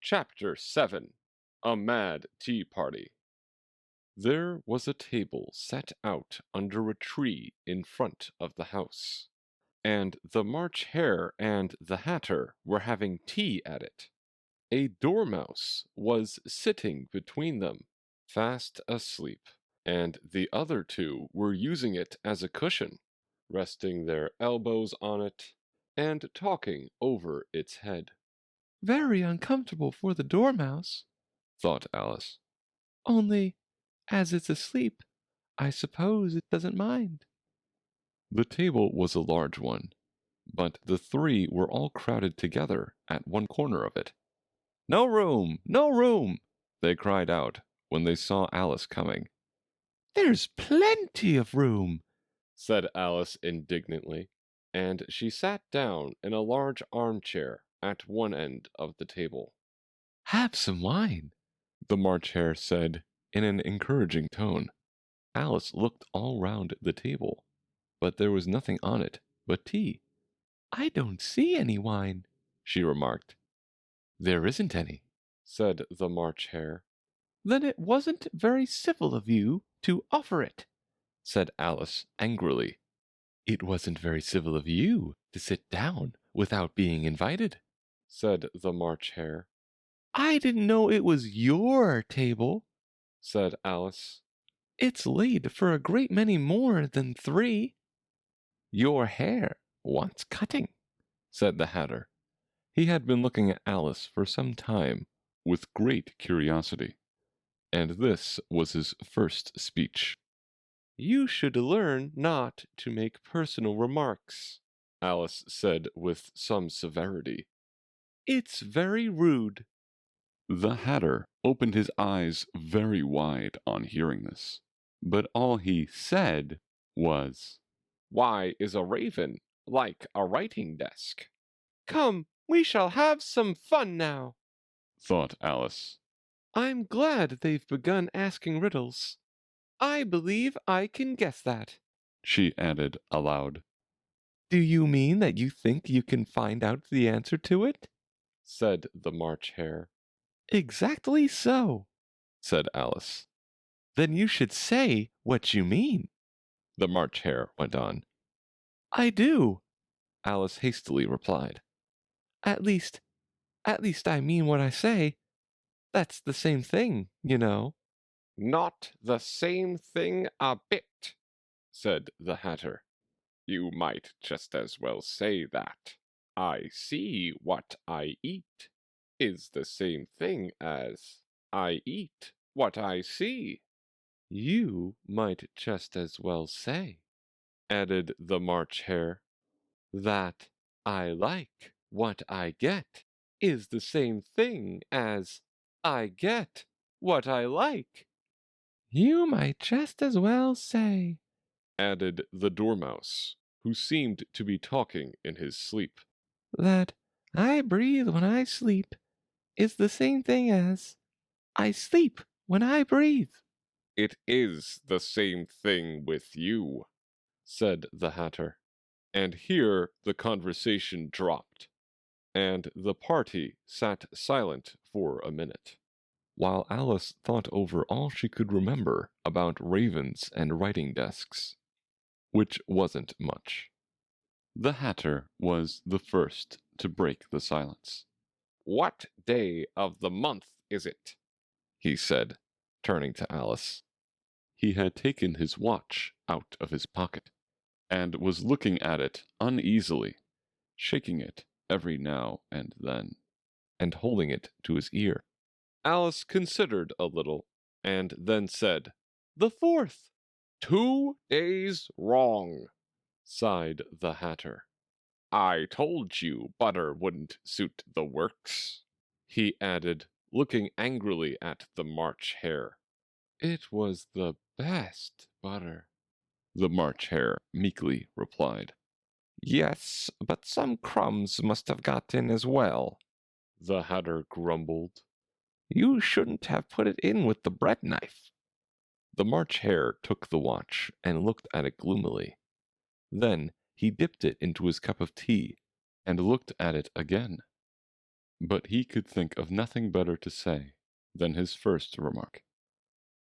Chapter 7 A Mad Tea Party. There was a table set out under a tree in front of the house, and the March Hare and the Hatter were having tea at it. A dormouse was sitting between them, fast asleep, and the other two were using it as a cushion, resting their elbows on it and talking over its head. Very uncomfortable for the dormouse, Thought Alice. only, as it's asleep, I suppose it doesn't mind. The table was a large one, but the three were all crowded together at one corner of it. "No room! No room!" they cried out when they saw Alice coming. There's plenty of room, Said Alice indignantly, and she sat down in a large armchair at one end of the table. Have some wine. The March Hare said in an encouraging tone. Alice looked all round the table, but there was nothing on it but tea. I don't see any wine, she remarked. There isn't any. Said the March Hare. Then it wasn't very civil of you to offer it, Said Alice angrily. It wasn't very civil of you to sit down without being invited, Said the March Hare. I didn't know it was your table. Said Alice. It's laid for a great many more than 3. Your hair wants cutting, said the Hatter. He had been looking at Alice for some time with great curiosity, and this was his first speech. You should learn not to make personal remarks, Alice said with some severity. It's very rude. The Hatter opened his eyes very wide on hearing this, but all he said was, Why is a raven like a writing desk? Come, we shall have some fun now, thought Alice. I'm glad they've begun asking riddles. I believe I can guess that, she added aloud. Do you mean that you think you can find out the answer to it? Said the March Hare. Exactly so, said Alice. Then you should say what you mean, the March Hare went on. I do, Alice hastily replied. At least I mean what I say. That's the same thing, you know. Not the same thing a bit, said the Hatter. You might just as well say that I see what I eat is the same thing as I eat what I see. You might just as well say, added the March Hare, that I like what I get is the same thing as I get what I like. You might just as well say, added the Dormouse, who seemed to be talking in his sleep, that I breathe when I sleep is the same thing as I sleep when I breathe. It is the same thing with you, said the Hatter. And here the conversation dropped, and the party sat silent for a minute, while Alice thought over all she could remember about ravens and writing desks, which wasn't much. The Hatter was the first to break the silence. What day of the month is it? He said, turning to Alice. He had taken his watch out of his pocket, and was looking at it uneasily, shaking it every now and then, and holding it to his ear. Alice considered a little, and then said, The 4th. 2 days wrong, sighed the Hatter. I told you butter wouldn't suit the works, he added, looking angrily at the March Hare. It was the best butter, the March Hare meekly replied. Yes, but some crumbs must have got in as well, the Hatter grumbled. You shouldn't have put it in with the bread knife. The March Hare took the watch and looked at it gloomily. Then he dipped it into his cup of tea and looked at it again. But he could think of nothing better to say than his first remark.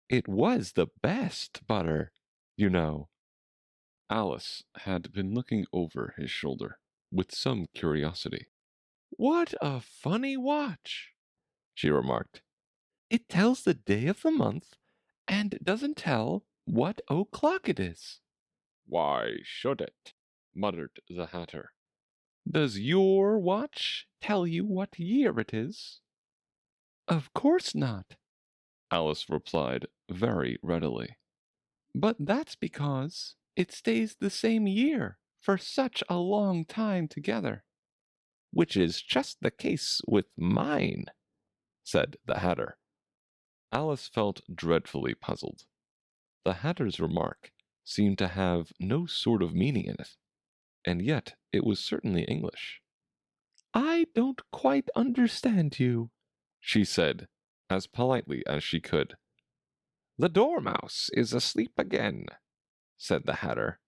It was the best butter, you know. Alice had been looking over his shoulder with some curiosity. What a funny watch, she remarked. It tells the day of the month and doesn't tell what o'clock it is. Why should it? Muttered the Hatter. Does your watch tell you what year it is? Of course not, Alice replied very readily. but that's because it stays the same year for such a long time together, which is just the case with mine, said the Hatter. Alice felt dreadfully puzzled. The Hatter's remark seemed to have no sort of meaning in it, and yet it was certainly English. I don't quite understand you, She said, as politely as she could. The Dormouse is asleep again, said the Hatter.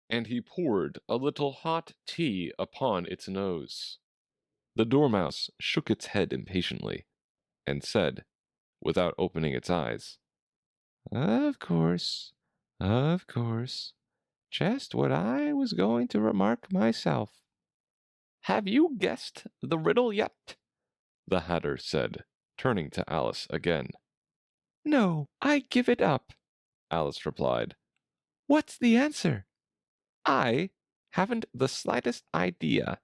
And he poured a little hot tea upon its nose. The Dormouse shook its head impatiently, and said, without opening its eyes, Of course, of course. Just what I was going to remark myself. Have you guessed the riddle yet? The Hatter said, turning to Alice again. No, I give it up, Alice replied. What's the answer? I haven't the slightest idea,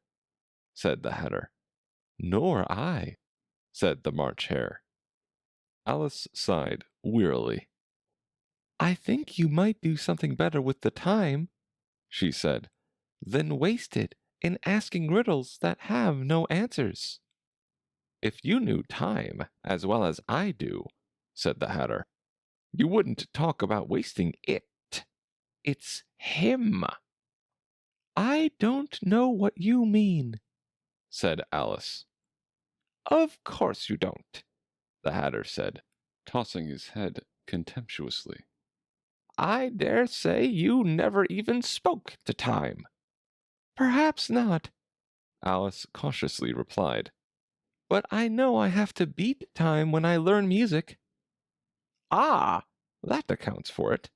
said the Hatter. Nor I, said the March Hare. Alice sighed wearily. I think you might do something better with the time, she said, than waste it in asking riddles that have no answers. If you knew time as well as I do, said the Hatter, you wouldn't talk about wasting it. It's him. I don't know what you mean, said Alice. Of course you don't, the Hatter said, tossing his head contemptuously. I dare say you never even spoke to time. Perhaps not, Alice cautiously replied. But I know I have to beat time when I learn music. Ah, that accounts for it,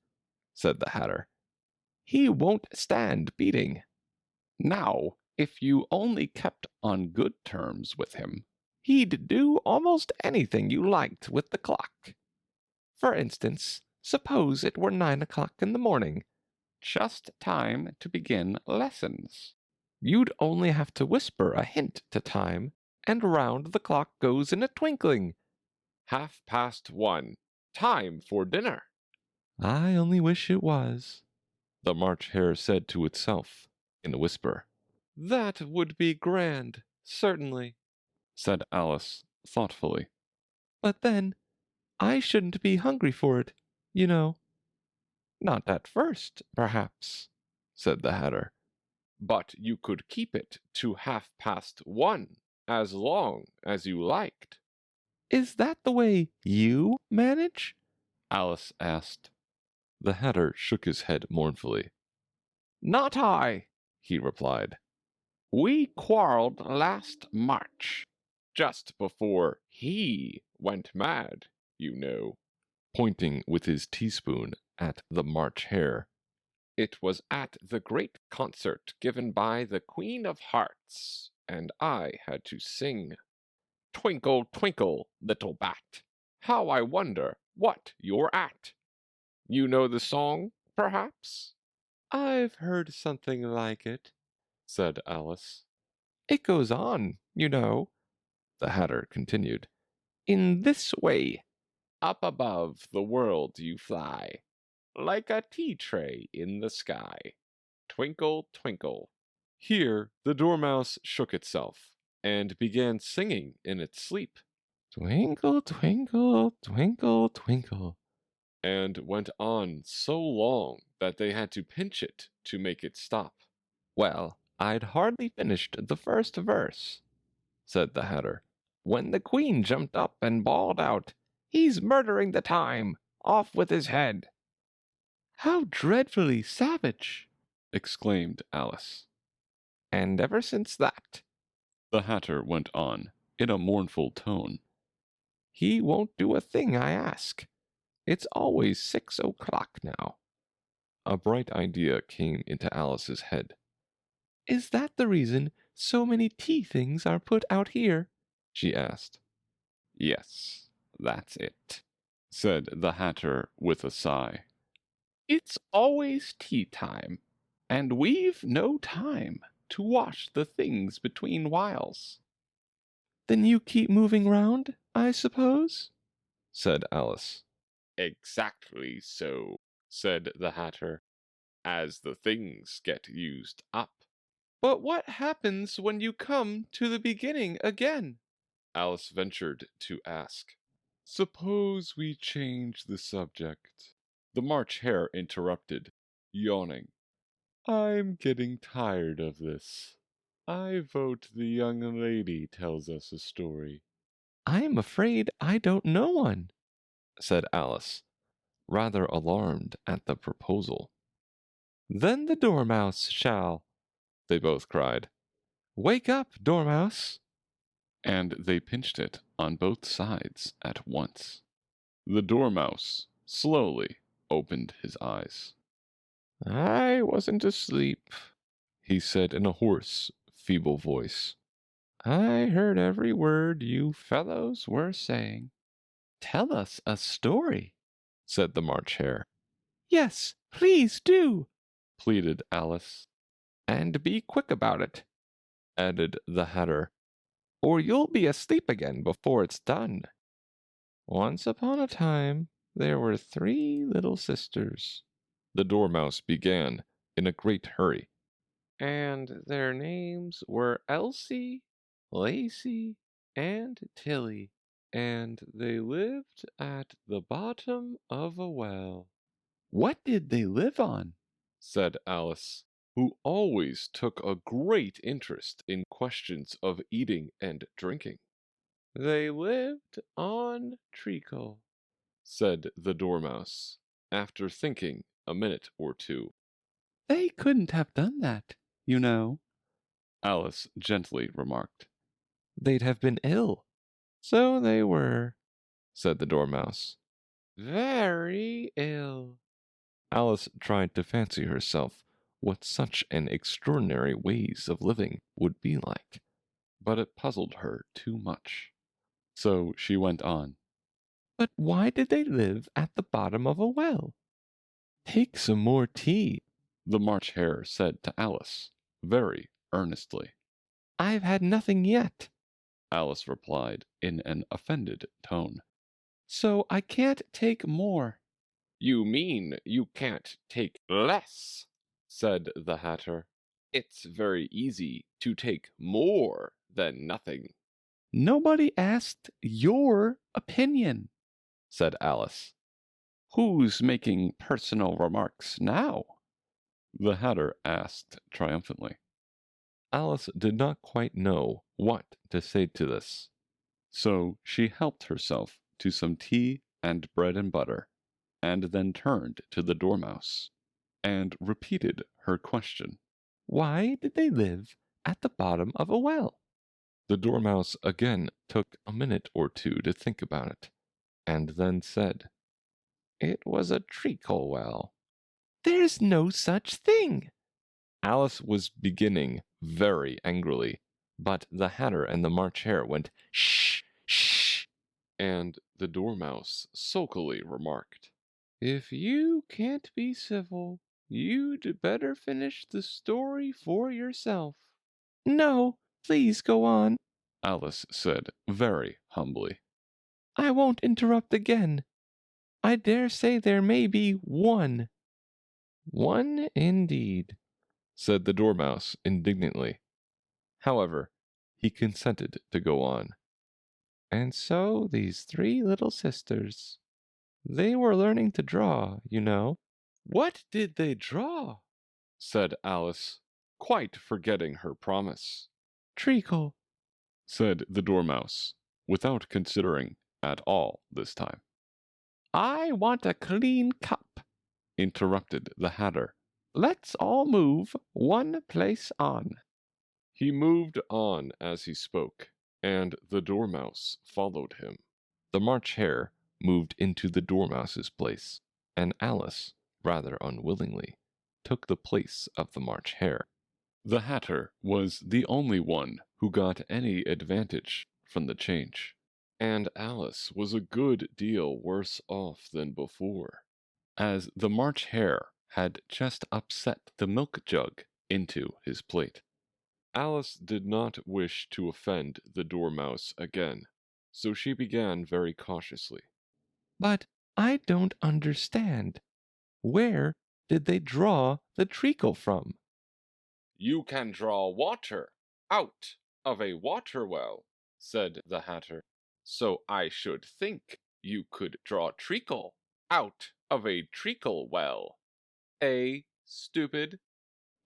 said the Hatter. He won't stand beating. Now, if you only kept on good terms with him, he'd do almost anything you liked with the clock. For instance, suppose it were 9 o'clock in the morning, just time to begin lessons. You'd only have to whisper a hint to time, and round the clock goes in a twinkling. 1:30, time for dinner. I only wish it was, the March Hare said to itself in a whisper. That would be grand, certainly, said Alice thoughtfully. But then, I shouldn't be hungry for it, you know. Not at first, perhaps, said the Hatter. But you could keep it to 1:30, as long as you liked. Is that the way you manage? Alice asked. The Hatter shook his head mournfully. Not I, he replied. We quarreled last March, just before he went mad, you know, pointing with his teaspoon at the March Hare. It was at the great concert given by the Queen of Hearts, and I had to sing, Twinkle, twinkle, little bat, how I wonder what you're at. You know the song, perhaps? I've heard something like it, said Alice. It goes on, you know, the Hatter continued, in this way. Up above the world you fly, like a tea tray in the sky. Twinkle, twinkle. Here the Dormouse shook itself, and began singing in its sleep. Twinkle, twinkle, twinkle, twinkle. And went on so long that they had to pinch it to make it stop. Well, I'd hardly finished the first verse, said the Hatter, when the Queen jumped up and bawled out, He's murdering the time! Off with his head! How dreadfully savage! exclaimed Alice. And ever since that, the Hatter went on in a mournful tone. He won't do a thing I ask. It's always 6 o'clock now. A bright idea came into Alice's head. Is that the reason so many tea things are put out here? She asked. Yes, that's it, said the Hatter with a sigh. It's always tea time, and we've no time to wash the things between whiles. Then you keep moving round, I suppose? Said Alice. Exactly so, said the Hatter, as the things get used up. But what happens when you come to the beginning again? Alice ventured to ask. Suppose we change the subject, the March Hare interrupted, yawning. I'm getting tired of this. I vote the young lady tells us a story. I'm afraid I don't know one, said Alice, rather alarmed at the proposal. Then the Dormouse shall, they both cried. Wake up, Dormouse! And they pinched it on both sides at once. The Dormouse slowly opened his eyes. I wasn't asleep, he said in a hoarse, feeble voice. I heard every word you fellows were saying. Tell us a story, said the March Hare. Yes, please do, pleaded Alice. And be quick about it, added the Hatter, or you'll be asleep again before it's done. Once upon a time, there were 3 little sisters, the Dormouse began in a great hurry. And their names were Elsie, Lacey, and Tilly, and they lived at the bottom of a well. What did they live on? Said Alice, who always took a great interest in questions of eating and drinking. They lived on treacle, said the Dormouse, after thinking a minute or two. They couldn't have done that, you know, Alice gently remarked. They'd have been ill. So they were, said the Dormouse. Very ill. Alice tried to fancy herself what such an extraordinary ways of living would be like, but it puzzled her too much. So she went on. But why did they live at the bottom of a well? Take some more tea, the March Hare said to Alice, very earnestly. I've had nothing yet, Alice replied in an offended tone. So I can't take more. You mean you can't take less, said the Hatter. It's very easy to take more than nothing. Nobody asked your opinion, said Alice. Who's making personal remarks now? The Hatter asked triumphantly. Alice did not quite know what to say to this, so she helped herself to some tea and bread and butter, and then turned to the Dormouse and repeated her question. Why did they live at the bottom of a well? The Dormouse again took a minute or two to think about it, and then said, It was a treacle well. There's no such thing. Alice was beginning very angrily, but the Hatter and the March Hare went, Shh, shh, and the Dormouse sulkily remarked, If you can't be civil, you'd better finish the story for yourself. No, please go on, Alice said very humbly. I won't interrupt again. I dare say there may be one. One indeed, said the Dormouse indignantly. However, he consented to go on. And so these 3 little sisters, they were learning to draw, you know. What did they draw? Said Alice, quite forgetting her promise. Treacle, said the Dormouse, without considering at all this time. I want a clean cup, interrupted the Hatter. Let's all move one place on. He moved on as he spoke, and the Dormouse followed him. The March Hare moved into the Dormouse's place, and Alice, rather unwillingly, took the place of the March Hare. The Hatter was the only one who got any advantage from the change, and Alice was a good deal worse off than before, as the March Hare had just upset the milk jug into his plate. Alice did not wish to offend the Dormouse again, so she began very cautiously. But I don't understand. Where did they draw the treacle from? You can draw water out of a water well, said the Hatter. So I should think you could draw treacle out of a treacle well. Stupid?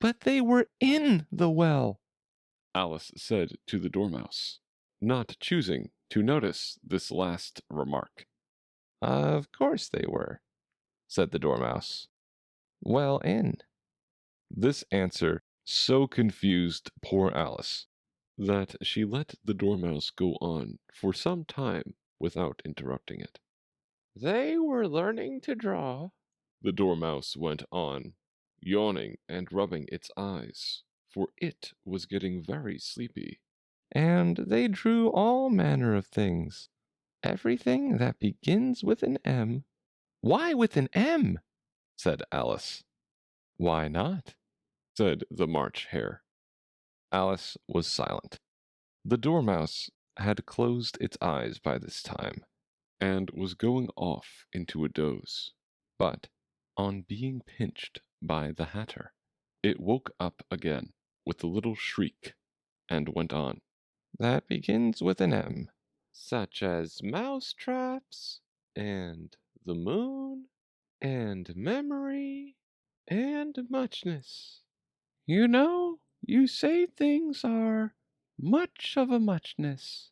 But they were in the well, Alice said to the Dormouse, not choosing to notice this last remark. Of course they were, said the Dormouse. Well in. This answer so confused poor Alice that she let the Dormouse go on for some time without interrupting it. They were learning to draw, the Dormouse went on, yawning and rubbing its eyes, for it was getting very sleepy. and they drew all manner of things. Everything that begins with an M. Why with an M? Said Alice. Why not? Said the March Hare. Alice was silent. The Dormouse had closed its eyes by this time, and was going off into a doze. but On being pinched by the Hatter, it woke up again with a little shriek, and went on. that begins with an M. Such as mousetraps, and the moon, and memory, and muchness. You know, you say things are much of a muchness.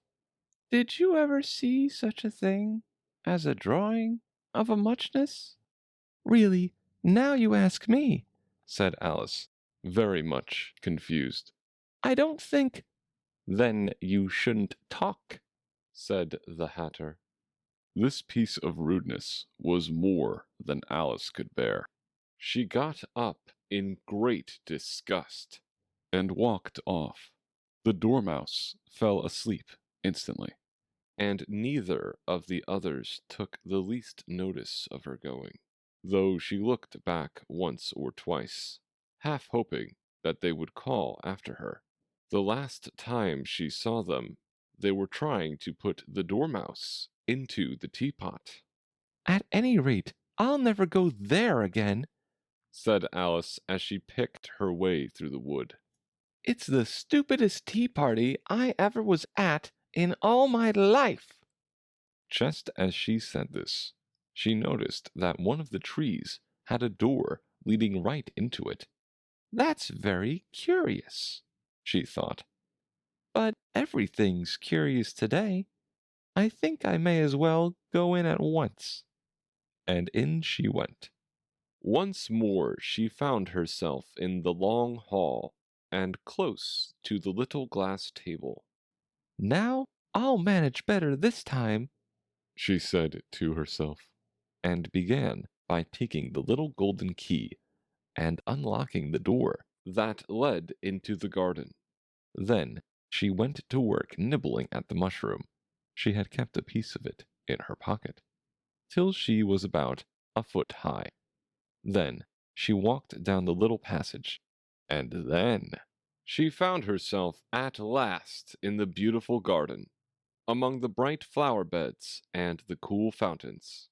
Did you ever see such a thing as a drawing of a muchness? Really, now you ask me, said Alice, Very much confused. I don't think. Then you shouldn't talk, said the Hatter. This piece of rudeness was more than Alice could bear. She got up in great disgust and walked off. The Dormouse fell asleep instantly, and neither of the others took the least notice of her going, though she looked back once or twice, half hoping that they would call after her. The last time she saw them, they were trying to put the Dormouse into the teapot. At any rate, I'll never go there again, said Alice as she picked her way through the wood. It's the stupidest tea party I ever was at in all my life. Just as she said this, she noticed that one of the trees had a door leading right into it. That's very curious, she thought. But everything's curious today. I think I may as well go in at once. And in she went. Once more she found herself in the long hall and close to the little glass table. Now I'll manage better this time, she said to herself, and began by taking the little golden key and unlocking the door that led into the garden. Then she went to work nibbling at the mushroom. She had kept a piece of it in her pocket, till she was about a foot high. Then she walked down the little passage, and then she found herself at last in the beautiful garden, among the bright flower beds and the cool fountains.